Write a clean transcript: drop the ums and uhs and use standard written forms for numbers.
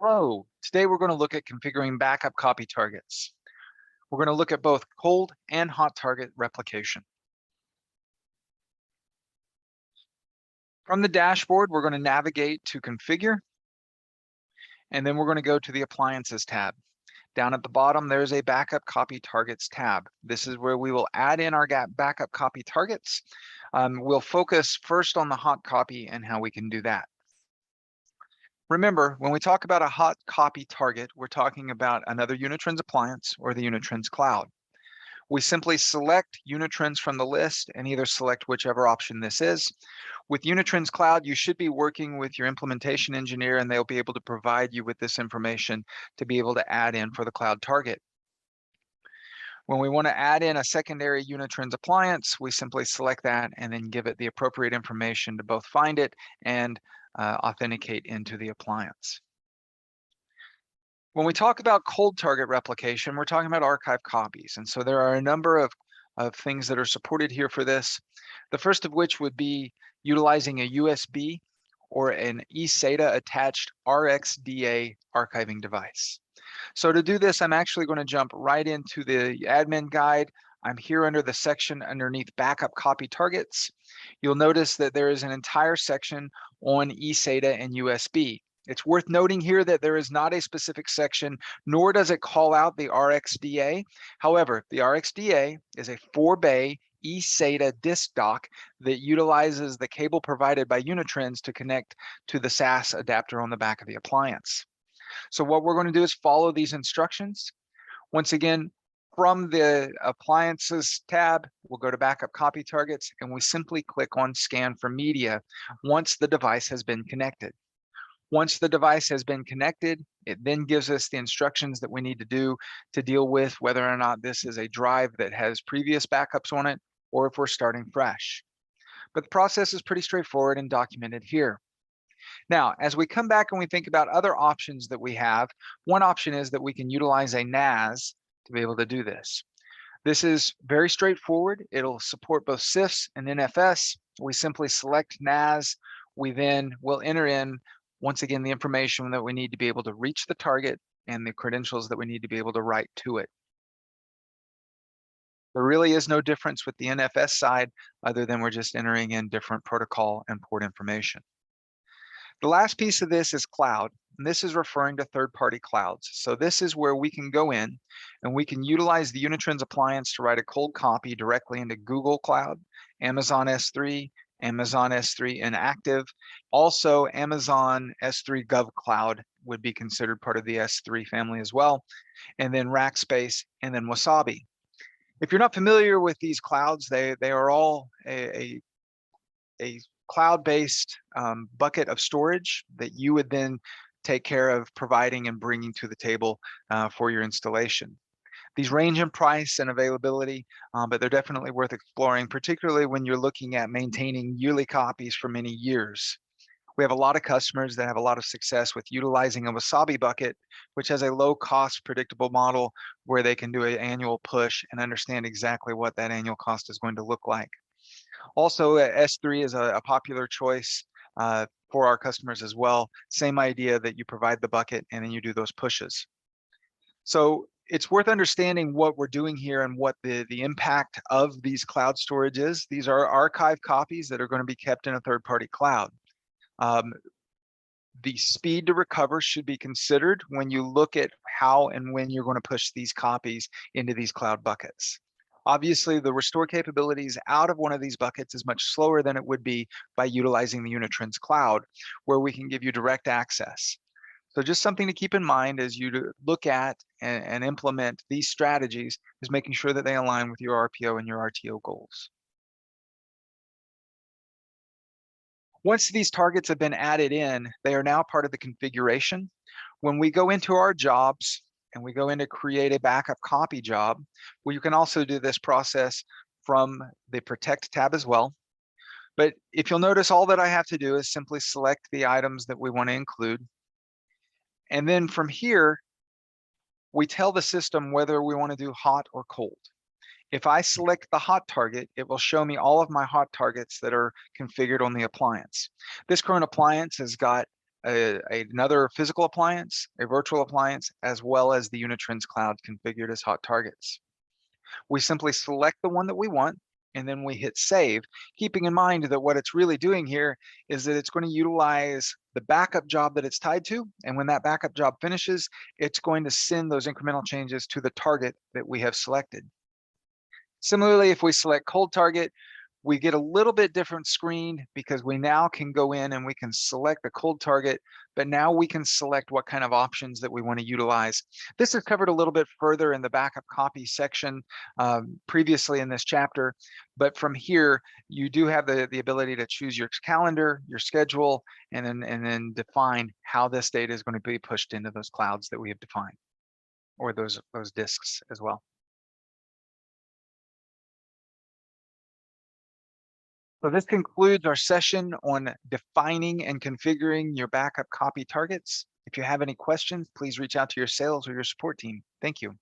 Hello, today we're going to look at configuring backup copy targets. We're going to look at both cold and hot target replication. From the dashboard, we're going to navigate to Configure, and then we're going to go to the Appliances tab. Down at the bottom, there's a Backup Copy Targets tab. This is where we will add in our backup copy targets. We'll focus first on the hot copy and how we can do that. Remember, when we talk about a hot copy target, we're talking about another Unitrends appliance or the Unitrends cloud. We simply select Unitrends from the list and either select whichever option this is. With Unitrends Cloud, you should be working with your implementation engineer and they'll be able to provide you with this information to be able to add in for the cloud target. When we want to add in a secondary Unitrends appliance, we simply select that and then give it the appropriate information to both find it and authenticate into the appliance. When we talk about cold target replication, we're talking about archive copies. And so there are a number of things that are supported here for this. The first of which would be utilizing a USB or an eSATA attached RxDA archiving device. So to do this, I'm actually going to jump right into the admin guide. I'm here under the section underneath backup copy targets. You'll notice that there is an entire section on eSATA and USB. It's worth noting here that there is not a specific section, nor does it call out the RxDA. However, the RxDA is a 4-bay eSATA disk dock that utilizes the cable provided by Unitrends to connect to the SAS adapter on the back of the appliance. So what we're going to do is follow these instructions. Once again, from the Appliances tab, we'll go to Backup Copy Targets, and we simply click on Scan for Media once the device has been connected. Once the device has been connected, it then gives us the instructions that we need to do to deal with whether or not this is a drive that has previous backups on it, or if we're starting fresh. But the process is pretty straightforward and documented here. Now, as we come back and we think about other options that we have, one option is that we can utilize a NAS to be able to do this. This is very straightforward. It'll support both CIFS and NFS. We simply select NAS. We then will enter in, once again, the information that we need to be able to reach the target and the credentials that we need to be able to write to it. There really is no difference with the NFS side other than we're just entering in different protocol and port information. The last piece of this is cloud, and this is referring to third-party clouds. So this is where we can go in and we can utilize the Unitrends appliance to write a cold copy directly into Google Cloud, Amazon S3, Amazon S3 Inactive. Also, Amazon S3 GovCloud would be considered part of the S3 family as well, and then Rackspace, and then Wasabi. If you're not familiar with these clouds, they are all a cloud-based bucket of storage that you would then take care of providing and bringing to the table for your installation. These range in price and availability, but they're definitely worth exploring, particularly when you're looking at maintaining yearly copies for many years. We have a lot of customers that have a lot of success with utilizing a Wasabi bucket, which has a low cost predictable model where they can do an annual push and understand exactly what that annual cost is going to look like. Also, S3 is a popular choice for our customers as well. Same idea that you provide the bucket and then you do those pushes. So it's worth understanding what we're doing here and what the impact of these cloud storage is. These are archive copies that are going to be kept in a third-party cloud. The speed to recover should be considered when you look at how and when you're going to push these copies into these cloud buckets. Obviously, the restore capabilities out of one of these buckets is much slower than it would be by utilizing the Unitrends cloud, where we can give you direct access. So just something to keep in mind as you look at and implement these strategies is making sure that they align with your RPO and your RTO goals. Once these targets have been added in, they are now part of the configuration. When we go into our jobs, and we go in to create a backup copy job, well, you can also do this process from the Protect tab as well. But if you'll notice, all that I have to do is simply select the items that we want to include. And then from here, we tell the system whether we want to do hot or cold. If I select the hot target, it will show me all of my hot targets that are configured on the appliance. This current appliance has got another physical appliance, a virtual appliance, as well as the Unitrends cloud configured as hot targets. We simply select the one that we want, and then we hit save, keeping in mind that what it's really doing here is that it's going to utilize the backup job that it's tied to. And when that backup job finishes, it's going to send those incremental changes to the target that we have selected. Similarly, if we select cold target, we get a little bit different screen because we now can go in and we can select the cold target, but now we can select what kind of options that we want to utilize. This is covered a little bit further in the backup copy section previously in this chapter, but from here, you do have the ability to choose your calendar, your schedule, and then define how this data is going to be pushed into those clouds that we have defined, or those disks as well. So this concludes our session on defining and configuring your backup copy targets. If you have any questions, please reach out to your sales or your support team. Thank you.